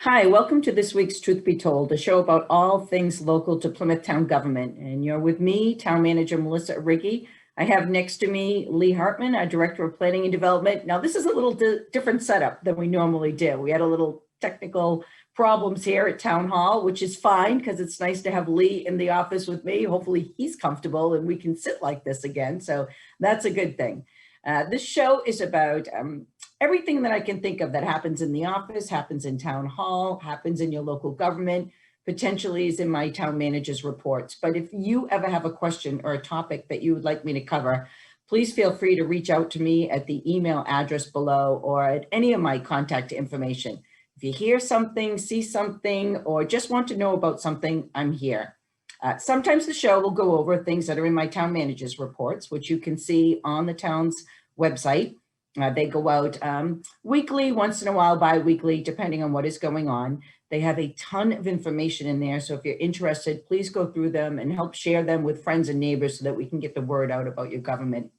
Hi, welcome to this week's Truth Be Told, a show about all things local to Plymouth Town government. And you're with me, Town Manager Melissa Arrighi. I have next to me Lee Hartmann, our Director of Planning and Development. Now, this is a little different setup than we normally do. We had a little technical problems here at Town Hall, which is fine because it's nice to have Lee in the office with me. Hopefully he's comfortable and we can sit like this again. So that's a good thing. This show is about everything that I can think of that happens in the office, happens in town hall, happens in your local government, potentially is in my town manager's reports. But if you ever have a question or a topic that you would like me to cover, please feel free to reach out to me at the email address below or at any of my contact information. If you hear something, see something, or just want to know about something, I'm here. Sometimes the show will go over things that are in my town manager's reports, which you can see on the town's website. They go out weekly, once in a while, bi-weekly, depending on what is going on. They have a ton of information in there. So if you're interested, please go through them and help share them with friends and neighbors so that we can get the word out about your government.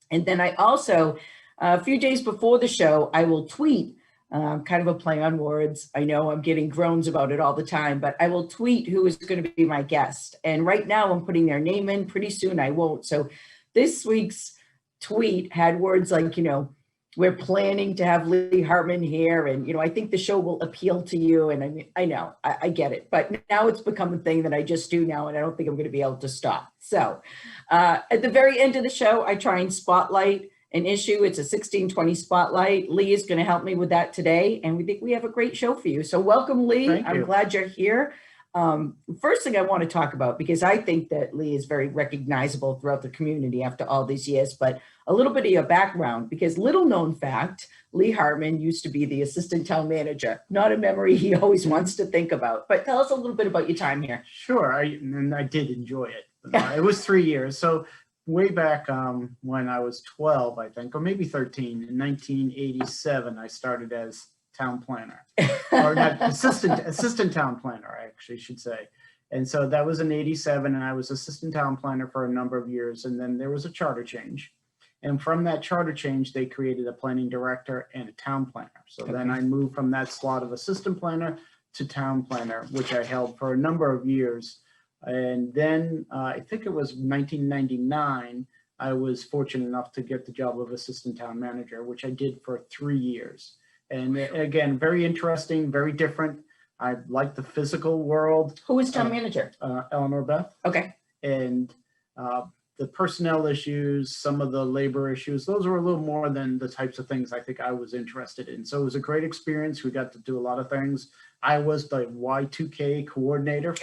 And then I also, a few days before the show, I will tweet kind of a play on words. I know I'm getting groans about it all the time, but I will tweet who is going to be my guest. And right now I'm putting their name in. Pretty soon I won't. So this week's tweet had words like, we're planning to have Lee Hartmann here. And, I think the show will appeal to you. And I know, I get it. But now it's become a thing that I just do now. And I don't think I'm going to be able to stop. So at the very end of the show, I try and spotlight an issue. It's a 1620 spotlight. Lee is going to help me with that today. And we think we have a great show for you. So welcome, Lee. I'm glad you're here. First thing I want to talk about, because I think that Lee is very recognizable throughout the community after all these years, but a little bit of your background, because little known fact, Lee Hartmann used to be the assistant town manager, not a memory he always wants to think about. But tell us a little bit about your time here. Sure, and I did enjoy it. It was 3 years. So way back when I was 12, I think, or maybe 13, in 1987, I started as town planner, or not assistant town planner, I actually should say. And so that was in 87, and I was assistant town planner for a number of years. And then there was a charter change. And from that charter change, they created a planning director and a town planner. So then I moved from that slot of assistant planner to town planner, which I held for a number of years. And then I think it was 1999, I was fortunate enough to get the job of assistant town manager, which I did for 3 years. And again, very interesting, very different. I like the physical world. Who is town manager? Eleanor Beth. Okay. And the personnel issues, some of the labor issues, those were a little more than the types of things I think I was interested in. So it was a great experience. We got to do a lot of things. I was the Y2K coordinator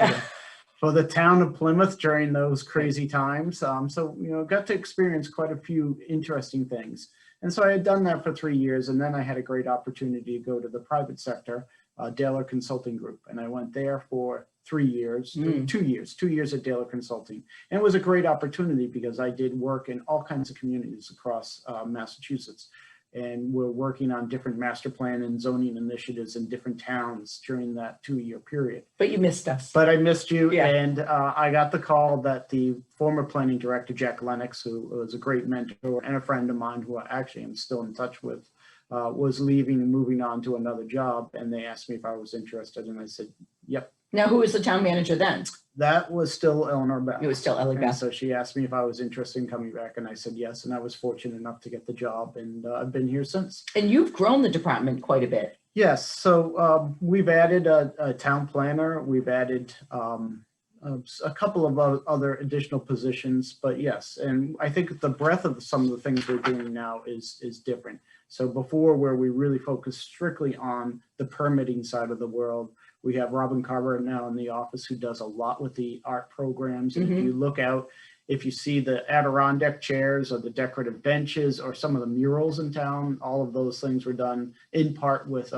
for the town of Plymouth during those crazy times. So, got to experience quite a few interesting things. And so I had done that for 3 years, and then I had a great opportunity to go to the private sector, Daler Consulting Group. And I went there for 3 years, 2 years at Daler Consulting. And it was a great opportunity because I did work in all kinds of communities across Massachusetts. And we're working on different master plan and zoning initiatives in different towns during that 2-year period. But you missed us. But I missed you. Yeah. And I got the call that the former planning director, Jack Lennox, who was a great mentor and a friend of mine who I actually am still in touch with, was leaving and moving on to another job. And they asked me if I was interested. And I said, yep. Now, who was the town manager then? That was still Eleanor Beth. It was still Ellie Beth. So she asked me if I was interested in coming back, and I said yes. And I was fortunate enough to get the job, and I've been here since. And you've grown the department quite a bit. Yes. So we've added a town planner. We've added a couple of other additional positions, but yes. And I think the breadth of some of the things we're doing now is different. So before, where we really focused strictly on the permitting side of the world, we have Robin Carver now in the office who does a lot with the art programs. And if you look out, if you see the Adirondack chairs or the decorative benches or some of the murals in town, all of those things were done in part with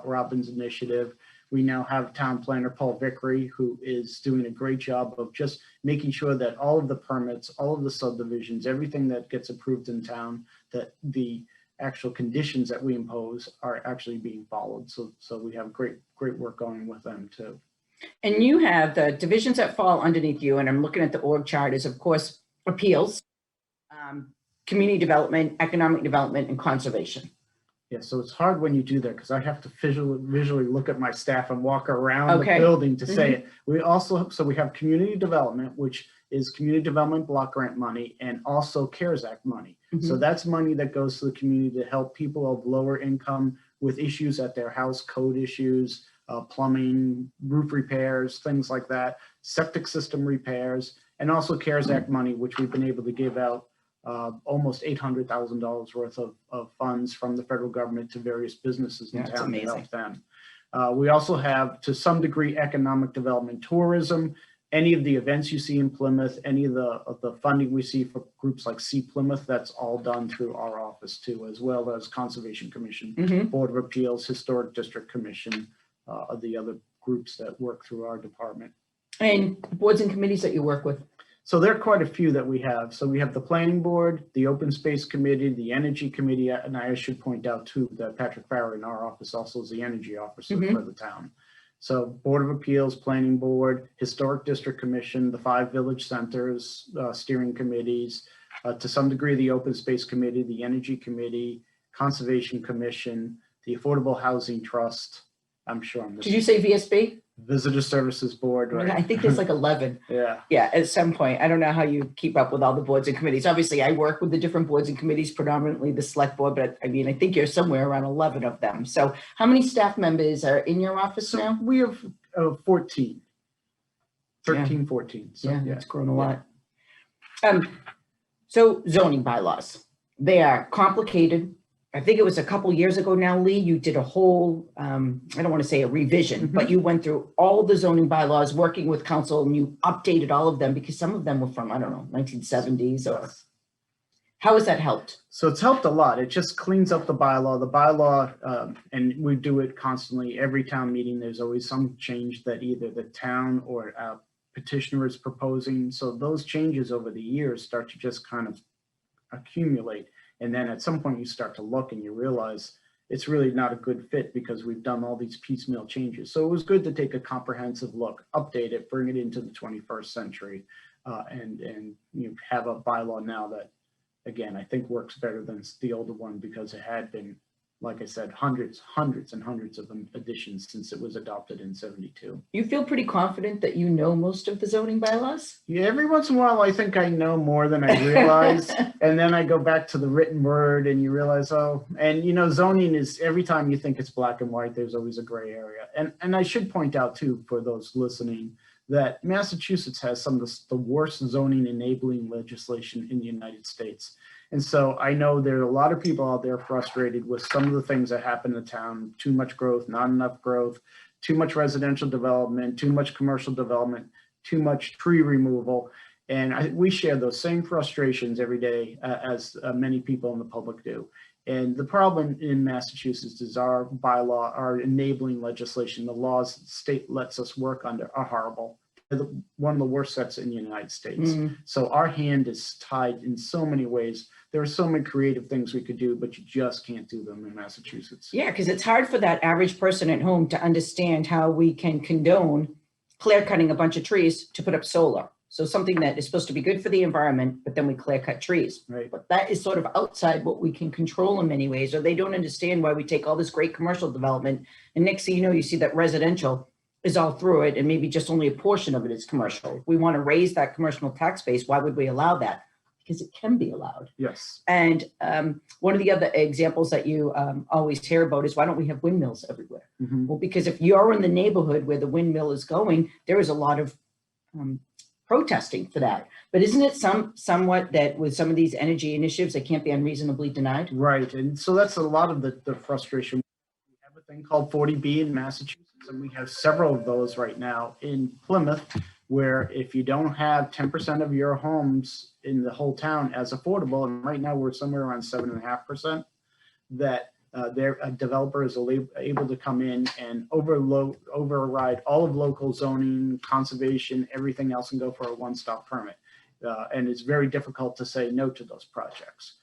Robin's initiative. We now have town planner Paul Vickery, who is doing a great job of just making sure that all of the permits, all of the subdivisions, everything that gets approved in town, that the actual conditions that we impose are actually being followed. So we have great work going with them too. And you have the divisions that fall underneath you, and I'm looking at the org chart, is of course appeals, community development, economic development, and conservation. Yeah, so it's hard when you do that because I have to visually look at my staff and walk around Okay. the building to say it. We also, so we have community development, which is community development block grant money and also CARES Act money. So that's money that goes to the community to help people of lower income with issues at their house, code issues, plumbing, roof repairs, things like that, septic system repairs, and also CARES Act money, which we've been able to give out almost $800,000 worth of funds from the federal government to various businesses in town to help them. We also have, to some degree, economic development, tourism. Any of the events you see in Plymouth, any of the funding we see for groups like See Plymouth, that's all done through our office too, as well as Conservation Commission, Board of Appeals, Historic District Commission, of the other groups that work through our department. And boards and committees that you work with? So there are quite a few that we have. So we have the Planning Board, the Open Space Committee, the Energy Committee, and I should point out too that Patrick Farrer in our office also is the Energy Officer for the town. So Board of Appeals, Planning Board, Historic District Commission, the 5 village centers, steering committees, to some degree the Open Space Committee, the Energy Committee, Conservation Commission, the Affordable Housing Trust. I'm sure I'm missing. Did you say VSB? Visitor Services Board, right? I think there's like 11. Yeah. Yeah, at some point. I don't know how you keep up with all the boards and committees. Obviously, I work with the different boards and committees, predominantly the select board, but I mean, I think you're somewhere around 11 of them. So how many staff members are in your office So now? we have 14, 13, 14. So, Yeah, that's grown a lot. So zoning bylaws, they are complicated. I think it was a couple years ago now, Lee, you did a whole, I don't want to say a revision, but you went through all the zoning bylaws, working with council, and you updated all of them because some of them were from, I don't know, 1970s or how has that helped? So it's helped a lot. It just cleans up the bylaw, and we do it constantly. Every town meeting, there's always some change that either the town or petitioner is proposing. So those changes over the years start to just kind of accumulate. And then at some point you start to look and you realize it's really not a good fit because we've done all these piecemeal changes. So it was good to take a comprehensive look, update it, bring it into the 21st century, and you have a bylaw now that, again, I think works better than the older one because it had been, like I said, hundreds and hundreds of additions since it was adopted in 72. You feel pretty confident that you know most of the zoning bylaws? Yeah, every once in a while I think I know more than I realize. And then I go back to the written word and you realize, oh, and you know, zoning is, every time you think it's black and white, there's always a gray area. And I should point out too, for those listening, that Massachusetts has some of the worst zoning enabling legislation in the United States. And so I know there are a lot of people out there frustrated with some of the things that happen in town, too much growth, not enough growth, too much residential development, too much commercial development, too much tree removal. And we share those same frustrations every day as many people in the public do. And the problem in Massachusetts is our bylaw, our enabling legislation, the laws the state lets us work under are horrible. They're one of the worst sets in the United States. So our hand is tied in so many ways. There are so many creative things we could do, but you just can't do them in Massachusetts. Yeah, because it's hard for that average person at home to understand how we can condone clear cutting a bunch of trees to put up solar. So something that is supposed to be good for the environment, but then we clear cut trees. Right. But that is sort of outside what we can control in many ways, or they don't understand why we take all this great commercial development. And next thing you know, you see that residential is all through it and maybe just only a portion of it is commercial. If we want to raise that commercial tax base, why would we allow that? Because it can be allowed. Yes. And one of the other examples that you always hear about is why don't we have windmills everywhere? Well, because if you're in the neighborhood where the windmill is going, there is a lot of protesting for that. But isn't it somewhat that with some of these energy initiatives, they can't be unreasonably denied? Right. And so that's a lot of the frustration. We have a thing called 40B in Massachusetts, and we have several of those right now in Plymouth, where if you don't have 10% of your homes in the whole town as affordable, and right now we're somewhere around 7.5%, that a developer is able to come in and override all of local zoning, conservation, everything else, and go for a one-stop permit. And it's very difficult to say no to those projects.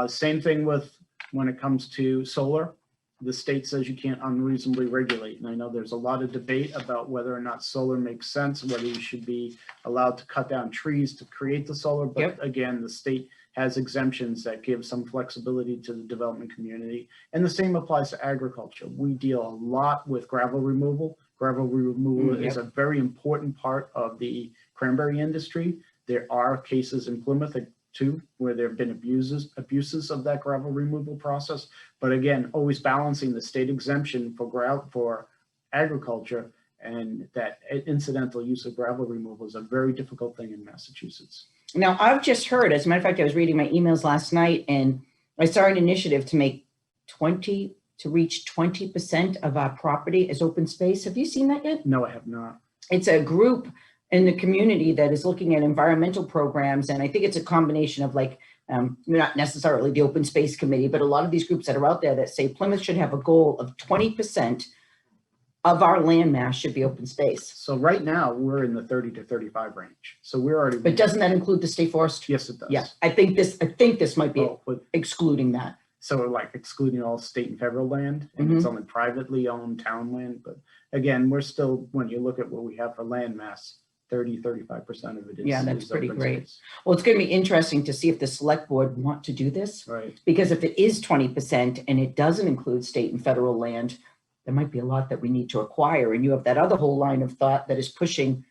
Same thing with when it comes to solar. The state says you can't unreasonably regulate. And I know there's a lot of debate about whether or not solar makes sense, whether you should be allowed to cut down trees to create the solar. But again, the state has exemptions that give some flexibility to the development community. And the same applies to agriculture. We deal a lot with gravel removal. Gravel removal is a very important part of the cranberry industry. There are cases in Plymouth too, where there have been abuses of that gravel removal process. But again, always balancing the state exemption for agriculture and that incidental use of gravel removal is a very difficult thing in Massachusetts. Now, I've just heard, as a matter of fact, I was reading my emails last night and I saw an initiative to make reach 20% of our property as open space. Have you seen that yet? No, I have not. It's a group in the community that is looking at environmental programs. And I think it's a combination of like, not necessarily the open space committee, but a lot of these groups that are out there that say Plymouth should have a goal of 20% of our land mass should be open space. So right now we're in the 30 to 35 range. So we're already. But doesn't that include the state forest? Yes, it does. Yeah, I think this might be excluding that. So like excluding all state and federal land, and it's only privately owned town land. But again, we're still, when you look at what we have for land mass, 35% of it is. Yeah, that's is pretty open great. space. Well, it's going to be interesting to see if the select board want to do this. Right. Because if it is 20% and it doesn't include state and federal land, there might be a lot that we need to acquire. And you have that other whole line of thought that is pushing,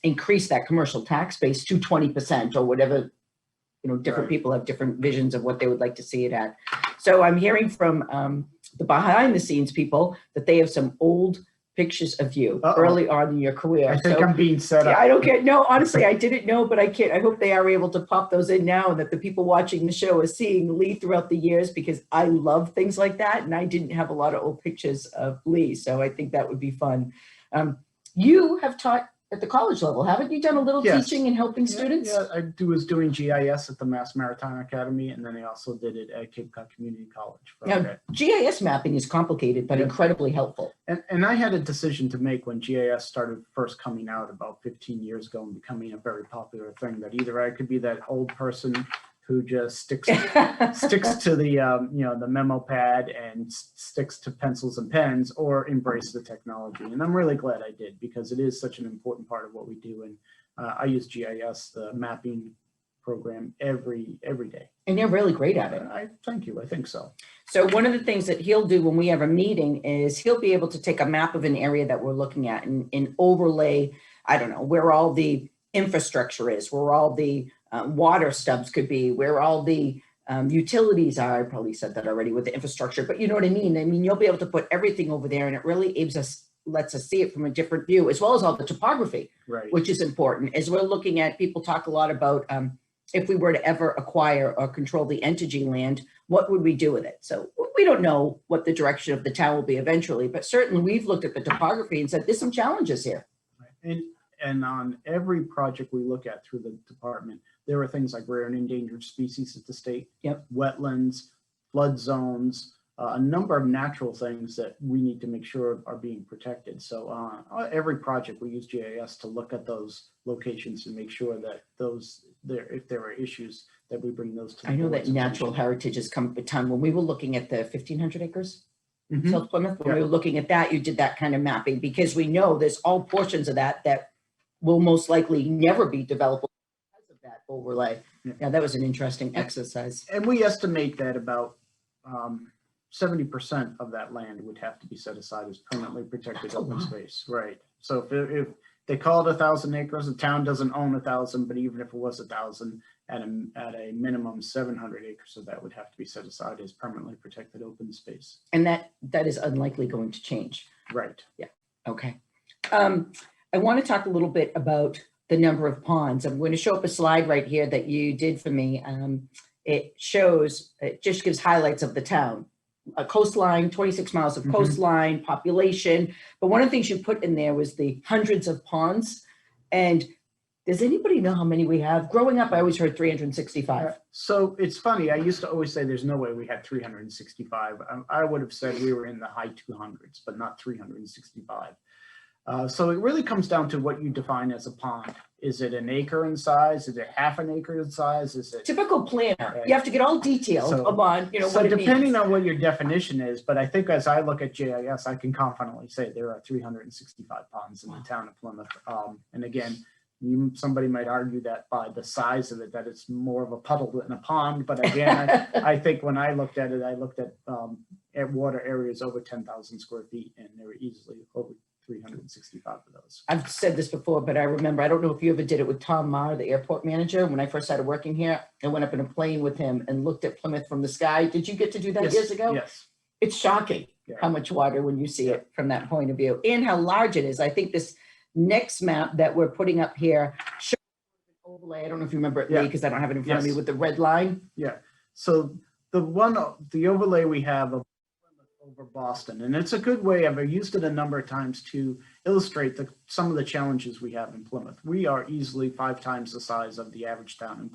increase that commercial tax base to 20% or whatever. You know, different people have different visions of what they would like to see it at. So I'm hearing from the behind the scenes people that they have some old pictures of you early on in your career. I think I'm being set up. I don't get, no, honestly, I didn't know, but I can't, I hope they are able to pop those in now and that the people watching the show are seeing Lee throughout the years, because I love things like that. And I didn't have a lot of old pictures of Lee. So I think that would be fun. You have taught at the college level, haven't you done a little teaching and helping students? Yeah, I was doing GIS at the Mass Maritime Academy, and then I also did it at Cape Cod Community College. Now, GIS mapping is complicated, but incredibly helpful. And I had a decision to make when GIS started first coming out about 15 years ago and becoming a very popular thing, that either I could be that old person who just sticks to the the memo pad and sticks to pencils and pens, or embrace the technology. And I'm really glad I did, because it is such an important part of what we do. And I use GIS, the mapping program, every day. And you're really great at it. Thank you. I think so. So one of the things that he'll do when we have a meeting is he'll be able to take a map of an area that we're looking at and overlay, I don't know, where all the infrastructure is, where all the water stubs could be, where all the utilities are. I probably said that already with the infrastructure, but you know what I mean? I mean, you'll be able to put everything over there, and it really lets us see it from a different view, as well as all the topography, right, which is important. As we're looking at, people talk a lot about if we were to ever acquire or control the Entergy land, what would we do with it? So we don't know what the direction of the town will be eventually, but certainly we've looked at the topography and said, there's some challenges here. And on every project we look at through the department, there are things like rare and endangered species at the state, wetlands, flood zones, a number of natural things that we need to make sure are being protected. So every project we use GIS to look at those locations and make sure that if there are issues, that we bring those to the I know that board's natural attention. heritage has come up a ton. When we were looking at the 1,500 acres, South Plymouth, when we were looking at that, you did that kind of mapping, because we know there's all portions of that will most likely never be developable because of that overlay. Yeah, that was an interesting exercise. And we estimate that about 70% of that land would have to be set aside as permanently protected open space. Right. So if they call it 1,000 acres, the town doesn't own 1,000, but even if it was 1,000, at a minimum 700 acres of that would have to be set aside as permanently protected open space. And that is unlikely going to change. Right. Yeah. Okay. I want to talk a little bit about the number of ponds. I'm going to show up a slide right here that you did for me. It just gives highlights of the town. A coastline, 26 miles of coastline, population. But one of the things you put in there was the hundreds of ponds. And does anybody know how many we have? Growing up, I always heard 365. So it's funny. I used to always say there's no way we had 365. I would have said we were in the high 200s, but not 365. So it really comes down to what you define as a pond. Is it an acre in size? Is it half an acre in size? Is it typical planner? You have to get all detailed on what it means. Depending on what your definition is, but I think as I look at GIS, I can confidently say there are 365 ponds in the town of Plymouth. And again, Somebody might argue that by the size of it, that it's more of a puddle than a pond. But again, I think when I looked at it, I looked at water areas over 10,000 square feet, and there were easily over 365 of those. I've said this before, but I remember, I don't know if you ever did it with Tom Maher, the airport manager. When I first started working here, I went up in a plane with him and looked at Plymouth from the sky. Did you get to do that years ago? Yes. It's shocking how much water when you see it from that point of view, and how large it is. I think this next map that we're putting up here shows an overlay. I don't know if you remember it, Lee, because I don't have it in front of me, with the red line. Yeah. So the overlay we have of over Boston, and it's a good way. I've used it a number of times to illustrate some of the challenges we have in Plymouth. We are easily 5 times the size of the average town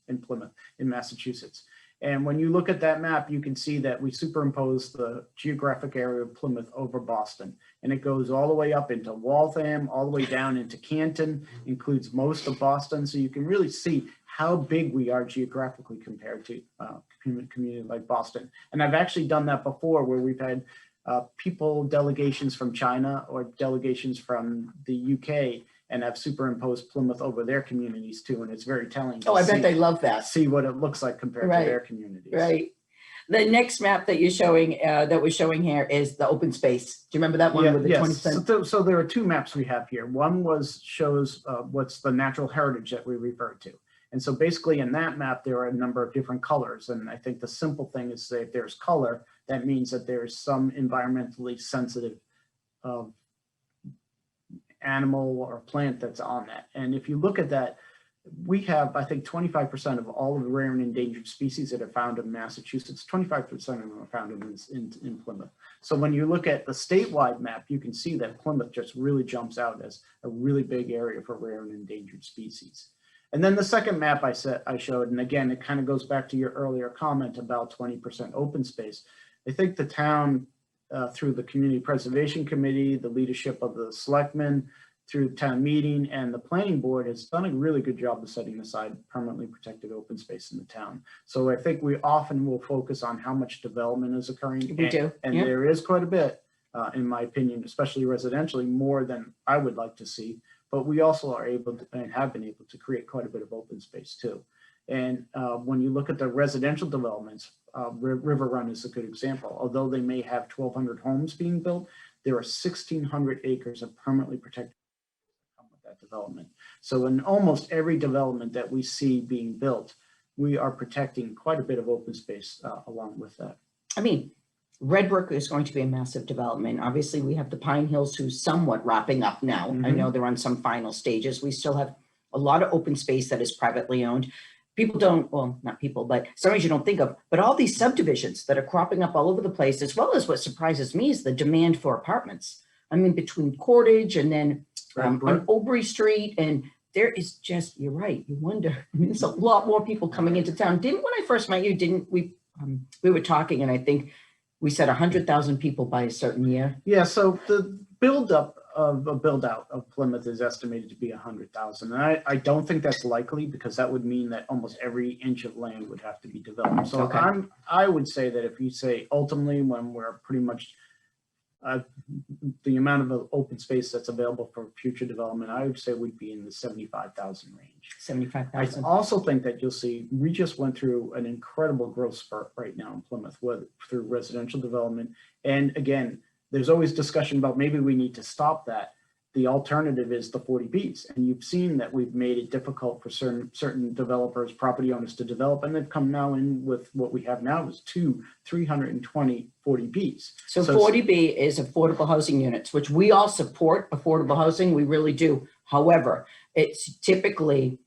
in Massachusetts. And when you look at that map, you can see that we superimpose the geographic area of Plymouth over Boston. And it goes all the way up into Waltham, all the way down into Canton, includes most of Boston. So you can really see how big we are geographically compared to a community like Boston. And I've actually done that before, where we've had delegations from China or delegations from the UK, and I've superimposed Plymouth over their communities too. And it's very telling. Oh, I bet they love that. See what it looks like compared to their communities. Right. The next map that you're showing, that we're showing here, is the open space. Do you remember that one with the 20%? So there are 2 maps we have here. One shows what's the natural heritage that we referred to. And so basically in that map, there are a number of different colors. And I think the simple thing is that if there's color, that means that there's some environmentally sensitive animal or plant that's on that. And if you look at that, we have, I think, 25% of all of the rare and endangered species that are found in Massachusetts. 25% of them are found in Plymouth. So when you look at the statewide map, you can see that Plymouth just really jumps out as a really big area for rare and endangered species. And then the second map I showed, and again, it kind of goes back to your earlier comment about 20% open space. I think the town, through the Community Preservation Committee, the leadership of the selectmen, through the town meeting, and the planning board, has done a really good job of setting aside permanently protected open space in the town. So I think we often will focus on how much development is occurring. We do. And there is quite a bit, in my opinion, especially residentially, more than I would like to see. But we also are able to, and have been able to, create quite a bit of open space too. And when you look at the residential developments, River Run is a good example. Although they may have 1,200 homes being built, there are 1,600 acres of permanently protected with that development. So in almost every development that we see being built, we are protecting quite a bit of open space along with that. I mean, Redbrook is going to be a massive development. Obviously, we have the Pine Hills, who's somewhat wrapping up now. I know they're on some final stages. We still have a lot of open space that is privately owned. People don't, well, not people, but some you don't think of, but all these subdivisions that are cropping up all over the place, as well as what surprises me is the demand for apartments. I mean, between Cordage and then on Obrey Street, and there is just, you're right, you wonder, I mean, there's a lot more people coming into town. When I first met you, we were talking, and I think we said 100,000 people by a certain year. Yeah, so the build out of Plymouth is estimated to be 100,000. And I don't think that's likely, because that would mean that almost every inch of land would have to be developed. So I would say that if you say ultimately, when we're pretty much the amount of open space that's available for future development, I would say we'd be in the 75,000 range. 75,000. I also think that you'll see, we just went through an incredible growth spurt right now in Plymouth, through residential development. And again, there's always discussion about maybe we need to stop that. The alternative is the 40Bs. And you've seen that we've made it difficult for certain developers, property owners to develop. And they've come now in with what we have now is 320 40Bs. So 40B is affordable housing units, which we all support affordable housing. We really do. However, it's typically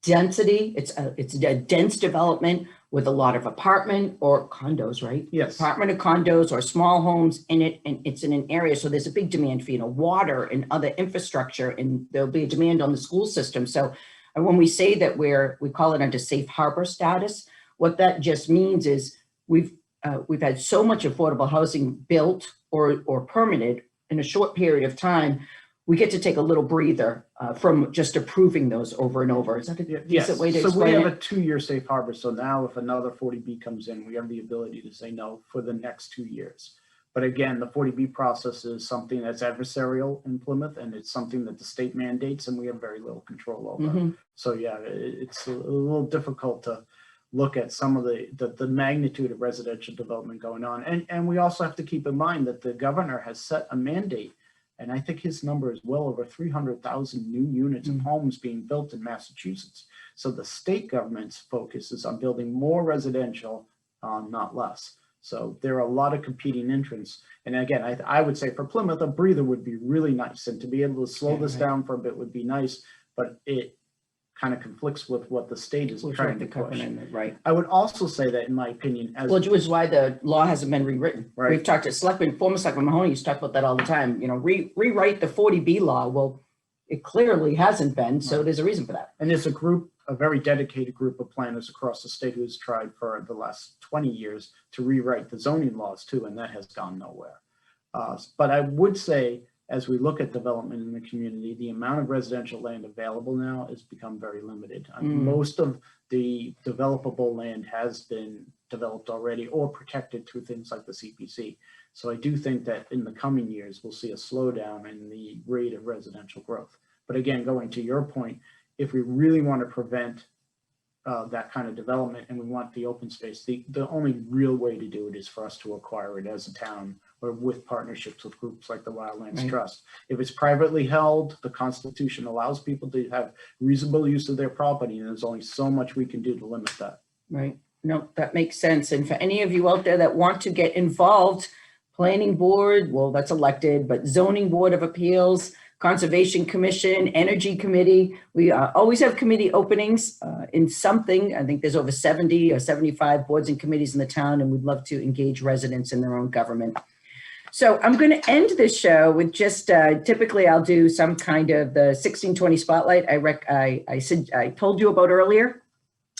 density. It's a dense development with a lot of apartment or condos, right? Yes. Apartment or condos or small homes in it, and it's in an area. So there's a big demand for, water and other infrastructure, and there'll be a demand on the school system. So when we say that we call it under safe harbor status, what that just means is we've had so much affordable housing built or permitted in a short period of time, we get to take a little breather from just approving those over and over. Is that a decent way to explain it? So we have a 2-year safe harbor. So now if another 40B comes in, we have the ability to say no for the next 2 years. But again, the 40B process is something that's adversarial in Plymouth, and it's something that the state mandates and we have very little control over. So yeah, it's a little difficult to look at some of the magnitude of residential development going on. And we also have to keep in mind that the governor has set a mandate, and I think his number is well over 300,000 new units of homes being built in Massachusetts. So the state government's focus is on building more residential, not less. So there are a lot of competing interests. And again, I would say for Plymouth, a breather would be really nice. And to be able to slow this down for a bit would be nice, but it kind of conflicts with what the state is trying to push. Right. I would also say that, in my opinion, which is why the law hasn't been rewritten. Right. We've talked to former Selectman Mahoney used to talk about that all the time. You know, rewrite the 40B law. Well, it clearly hasn't been, so there's a reason for that. And there's a very dedicated group of planners across the state who's tried for the last 20 years to rewrite the zoning laws too, and that has gone nowhere. But I would say, as we look at development in the community, the amount of residential land available now has become very limited. Most of the developable land has been developed already or protected through things like the CPC. So I do think that in the coming years, we'll see a slowdown in the rate of residential growth. But again, going to your point, if we really want to prevent that kind of development and we want the open space, the only real way to do it is for us to acquire it as a town or with partnerships with groups like the Wildlands Trust. If it's privately held, the Constitution allows people to have reasonable use of their property, and there's only so much we can do to limit that. Right. No, that makes sense. And for any of you out there that want to get involved, planning board, well, that's elected, but zoning board of appeals, Conservation Commission, Energy Committee. We always have committee openings in something. I think there's over 70 or 75 boards and committees in the town, and we'd love to engage residents in their own government. So I'm going to end this show with just, typically I'll do some kind of the 1620 spotlight I told you about earlier.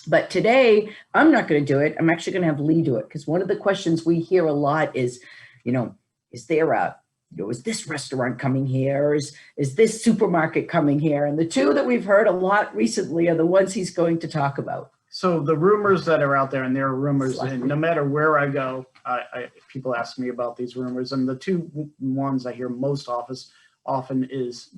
But today I'm not going to do it. I'm actually going to have Lee do it, because one of the questions we hear a lot is, you know, is there a, you know, is this restaurant coming here? Is this supermarket coming here? And the two that we've heard a lot recently are the ones he's going to talk about. So the rumors that are out there, and there are rumors, and no matter where I go, people ask me about these rumors. And the two ones I hear most often is,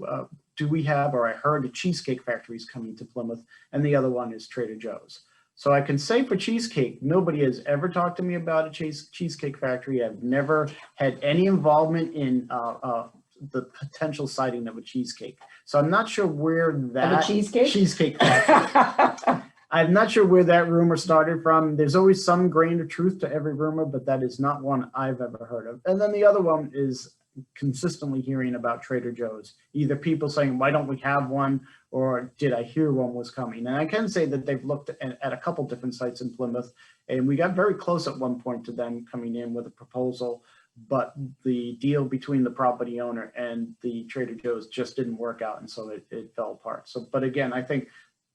do we have, or I heard, a cheesecake factory is coming to Plymouth, and the other one is Trader Joe's. So I can say for cheesecake, nobody has ever talked to me about a cheesecake factory. I've never had any involvement in the potential siting of a cheesecake. So I'm not sure where that cheesecake factory. I'm not sure where that rumor started from. There's always some grain of truth to every rumor, but that is not one I've ever heard of. And then the other one is consistently hearing about Trader Joe's, either people saying, why don't we have one? Or did I hear one was coming? And I can say that they've looked at a couple different sites in Plymouth, and we got very close at one point to them coming in with a proposal, but the deal between the property owner and the Trader Joe's just didn't work out, and so it fell apart. So, but again, I think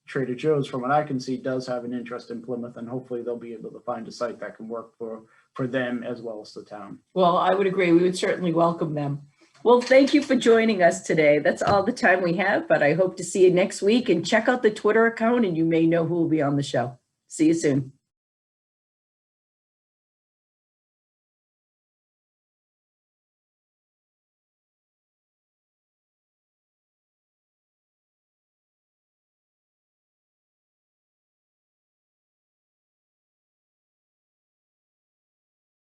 Trader Joe's, from what I can see, does have an interest in Plymouth, and hopefully they'll be able to find a site that can work for them as well as the town. Well, I would agree. We would certainly welcome them. Well, thank you for joining us today. That's all the time we have, but I hope to see you next week, and check out the Twitter account and you may know who will be on the show. See you soon.